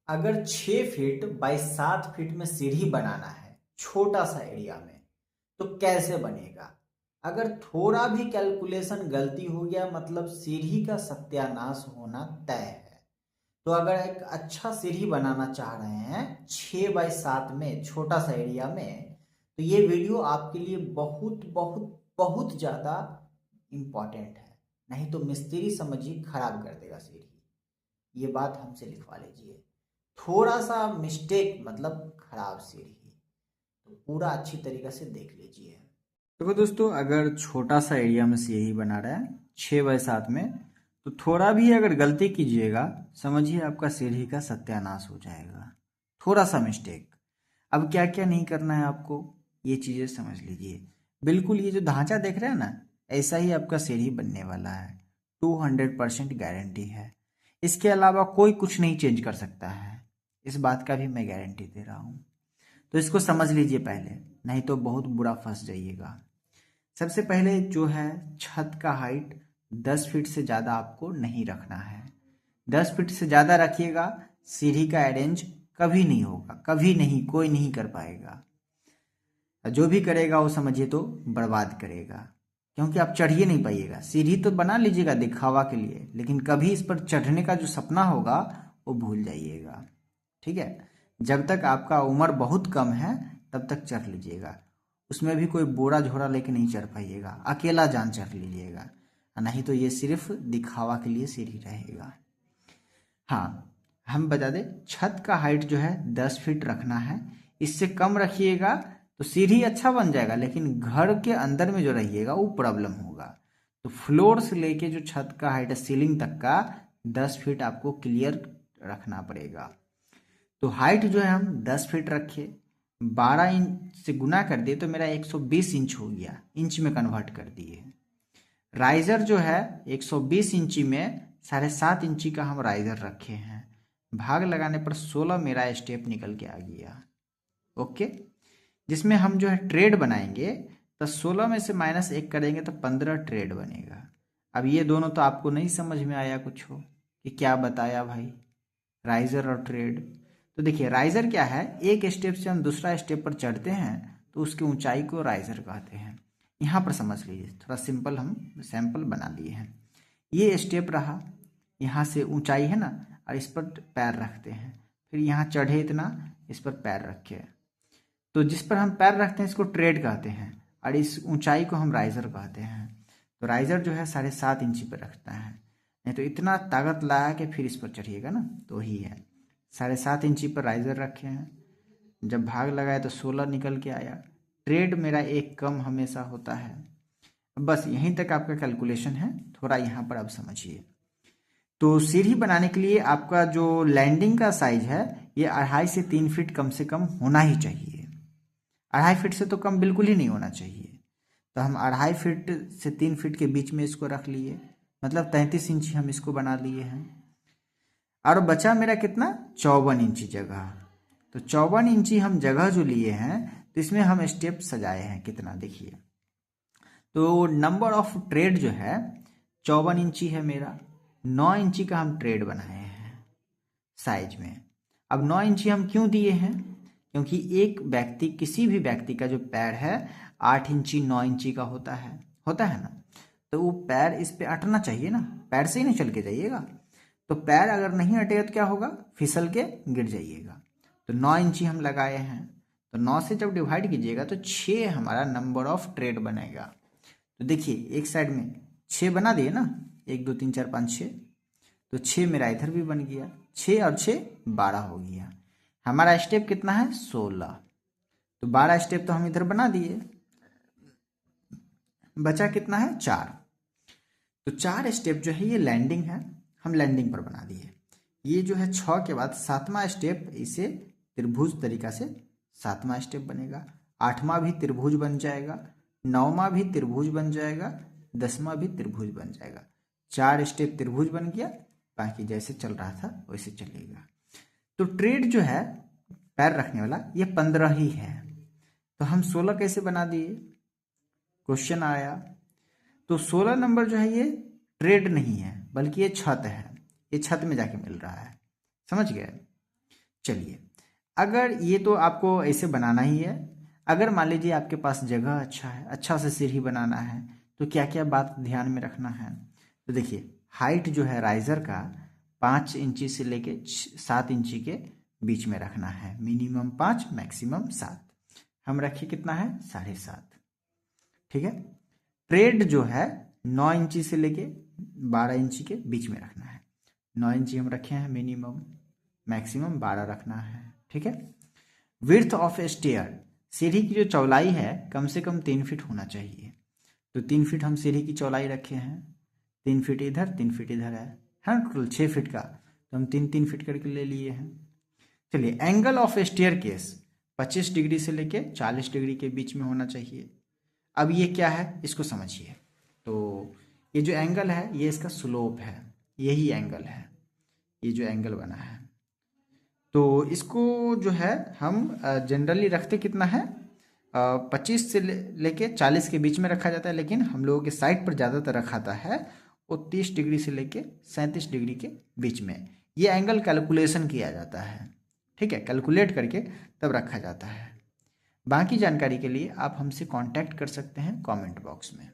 अगर 6 feet by 7 feet में सीढ़ी बनाना है छोटा सा एरिया में तो कैसे बनेगा। अगर थोड़ा भी कैलकुलेशन गलती हो गया मतलब सीढ़ी का सत्यानाश होना तय है। तो अगर एक अच्छा सीढ़ी बनाना चाह रहे हैं 6 बाई 7 में छोटा सा एरिया में तो ये वीडियो आपके लिए बहुत बहुत बहुत ज़्यादा इम्पॉर्टेंट है। नहीं तो मिस्त्री समझिए खराब कर देगा सीढ़ी। ये बात हमसे लिखवा लीजिए। थोड़ा सा मिस्टेक मतलब खराब सीढ़ी। तो पूरा अच्छी तरीके से देख लीजिए। देखो दोस्तों, अगर छोटा सा एरिया में सीढ़ी बना रहा है 6 बाई 7 में तो थोड़ा भी अगर गलती कीजिएगा समझिए आपका सीढ़ी का सत्यानाश हो जाएगा। थोड़ा सा मिस्टेक। अब क्या क्या नहीं करना है आपको, ये चीज़ें समझ लीजिए। बिल्कुल ये जो ढांचा देख रहे हैं ना, ऐसा ही आपका सीढ़ी बनने वाला है। 200% गारंटी है। इसके अलावा कोई कुछ नहीं चेंज कर सकता है। इस बात का भी मैं गारंटी दे रहा हूँ। तो इसको समझ लीजिए पहले, नहीं तो बहुत बुरा फंस जाइएगा। सबसे पहले जो है छत का हाइट 10 फीट से ज़्यादा आपको नहीं रखना है। 10 फीट से ज़्यादा रखिएगा सीढ़ी का अरेंज कभी नहीं होगा, कभी नहीं, कोई नहीं कर पाएगा। जो भी करेगा वो समझिए तो बर्बाद करेगा, क्योंकि आप चढ़ ही नहीं पाइएगा। सीढ़ी तो बना लीजिएगा दिखावा के लिए, लेकिन कभी इस पर चढ़ने का जो सपना होगा वो भूल जाइएगा। ठीक है, जब तक आपका उम्र बहुत कम है तब तक चढ़ लीजिएगा। उसमें भी कोई बोरा झोरा लेके नहीं चढ़ पाइएगा, अकेला जान चढ़ लीजिएगा। नहीं तो ये सिर्फ दिखावा के लिए सीढ़ी रहेगा। हाँ, हम बता दें छत का हाइट जो है 10 फीट रखना है। इससे कम रखिएगा तो सीढ़ी अच्छा बन जाएगा, लेकिन घर के अंदर में जो रहिएगा वो प्रॉब्लम होगा। तो फ्लोर से लेके जो छत का हाइट है सीलिंग तक का 10 फीट आपको क्लियर रखना पड़ेगा। तो हाइट जो है हम 10 फीट रखे, 12 इंच से गुना कर दिए तो मेरा 120 इंच हो गया, इंच में कन्वर्ट कर दिए। राइजर जो है 120 इंची में 7.5 इंची का हम राइजर रखे हैं। भाग लगाने पर 16 मेरा स्टेप निकल के आ गया। ओके, जिसमें हम जो है ट्रेड बनाएंगे तो 16 में से -1 करेंगे तो 15 ट्रेड बनेगा। अब ये दोनों तो आपको नहीं समझ में आया कुछ हो कि क्या बताया भाई, राइजर और ट्रेड। तो देखिए राइजर क्या है, एक स्टेप से हम दूसरा स्टेप पर चढ़ते हैं तो उसकी ऊंचाई को राइजर कहते हैं। यहाँ पर समझ लीजिए, थोड़ा सिंपल हम सैंपल बना लिए हैं। ये स्टेप रहा, यहाँ से ऊंचाई है ना, और इस पर पैर रखते हैं। फिर यहाँ चढ़े इतना, इस पर पैर रखे। तो जिस पर हम पैर रखते हैं इसको ट्रेड कहते हैं, और इस ऊंचाई को हम राइजर कहते हैं। तो राइजर जो है 7.5 इंची पर रखता है। नहीं तो इतना ताकत लगा के फिर इस पर चढ़िएगा ना, तो ही है। 7.5 इंची पर राइजर रखे हैं, जब भाग लगाए तो 16 निकल के आया। ट्रेड मेरा एक कम हमेशा होता है। बस यहीं तक आपका कैलकुलेशन है, थोड़ा यहाँ पर आप समझिए। तो सीढ़ी बनाने के लिए आपका जो लैंडिंग का साइज है ये 2.5 से 3 फीट कम से कम होना ही चाहिए। 2.5 फीट से तो कम बिल्कुल ही नहीं होना चाहिए। तो हम 2.5 फीट से 3 फीट के बीच में इसको रख लिए, मतलब 33 इंची हम इसको बना लिए हैं। और बचा मेरा कितना, 54 इंची जगह। तो 54 इंची हम जगह जो लिए हैं तो इसमें हम स्टेप सजाए हैं कितना देखिए। तो नंबर ऑफ ट्रेड जो है 54 इंची है मेरा। 9 इंची का हम ट्रेड बनाए हैं साइज में। अब 9 इंची हम क्यों दिए हैं, क्योंकि एक व्यक्ति, किसी भी व्यक्ति का जो पैर है 8 इंची 9 इंची का होता है ना। तो वो पैर इस पे अटना चाहिए ना, पैर से ही नहीं चल के जाइएगा। तो पैर अगर नहीं अटेगा तो क्या होगा, फिसल के गिर जाइएगा। तो 9 इंची हम लगाए हैं। तो 9 से जब डिवाइड कीजिएगा तो 6 हमारा नंबर ऑफ ट्रेड बनेगा। तो देखिए एक साइड में 6 बना दिए ना, 1 2 3 4 5 6। तो 6 मेरा इधर भी बन गया, 6 और 6 12 हो गया। हमारा स्टेप कितना है, 16। तो 12 स्टेप तो हम इधर बना दिए, बचा कितना है, 4। तो 4 स्टेप जो है ये लैंडिंग है, हम लैंडिंग पर बना दिए। ये जो है 6 के बाद 7वां स्टेप, इसे त्रिभुज तरीका से 7वां स्टेप बनेगा। 8वां भी त्रिभुज बन जाएगा, 9वां भी त्रिभुज बन जाएगा, 10वां भी त्रिभुज बन जाएगा। 4 स्टेप त्रिभुज बन गया, बाकी जैसे चल रहा था वैसे चलेगा। तो ट्रेड जो है पैर रखने वाला ये 15 ही है। तो हम 16 कैसे बना दिए, क्वेश्चन आया। तो 16 नंबर जो है ये ट्रेड नहीं है, बल्कि ये छत है। ये छत में जाके मिल रहा है, समझ गए। चलिए, अगर ये तो आपको ऐसे बनाना ही है। अगर मान लीजिए आपके पास जगह अच्छा है, अच्छा से सीढ़ी बनाना है, तो क्या क्या बात ध्यान में रखना है। तो देखिए, हाइट जो है राइजर का 5 इंची से लेके 7 इंची के बीच में रखना है। Minimum 5, maximum 7। हम रखिए कितना है, 7.5। ठीक है। ट्रेड जो है 9 इंची से लेके 12 इंची के बीच में रखना है। 9 इंची हम रखे हैं मिनिमम, मैक्सिमम 12 रखना है। ठीक है। विड्थ ऑफ स्टेयर, सीढ़ी की जो चौड़ाई है कम से कम 3 फीट होना चाहिए। तो 3 फीट हम सीढ़ी की चौड़ाई रखे हैं। 3 फीट इधर, 3 फीट इधर है टोटल 6 फीट का, तो हम 3 फीट करके ले लिए हैं। चलिए, angle of staircase 25 degree से लेके 40 डिग्री के बीच में होना चाहिए। अब ये क्या है, इसको समझिए। तो ये जो एंगल है ये इसका स्लोप है, यही एंगल है, ये जो एंगल बना है। तो इसको जो है हम जनरली रखते कितना है, 25 से लेके 40 के बीच में रखा जाता है, लेकिन हम लोगों के साइट पर ज़्यादातर रखाता है वो 30 डिग्री से लेके 37 डिग्री के बीच में। ये एंगल कैलकुलेशन किया जाता है। ठीक है, कैलकुलेट करके तब रखा जाता है। बाकी जानकारी के लिए आप हमसे कांटेक्ट कर सकते हैं कमेंट बॉक्स में।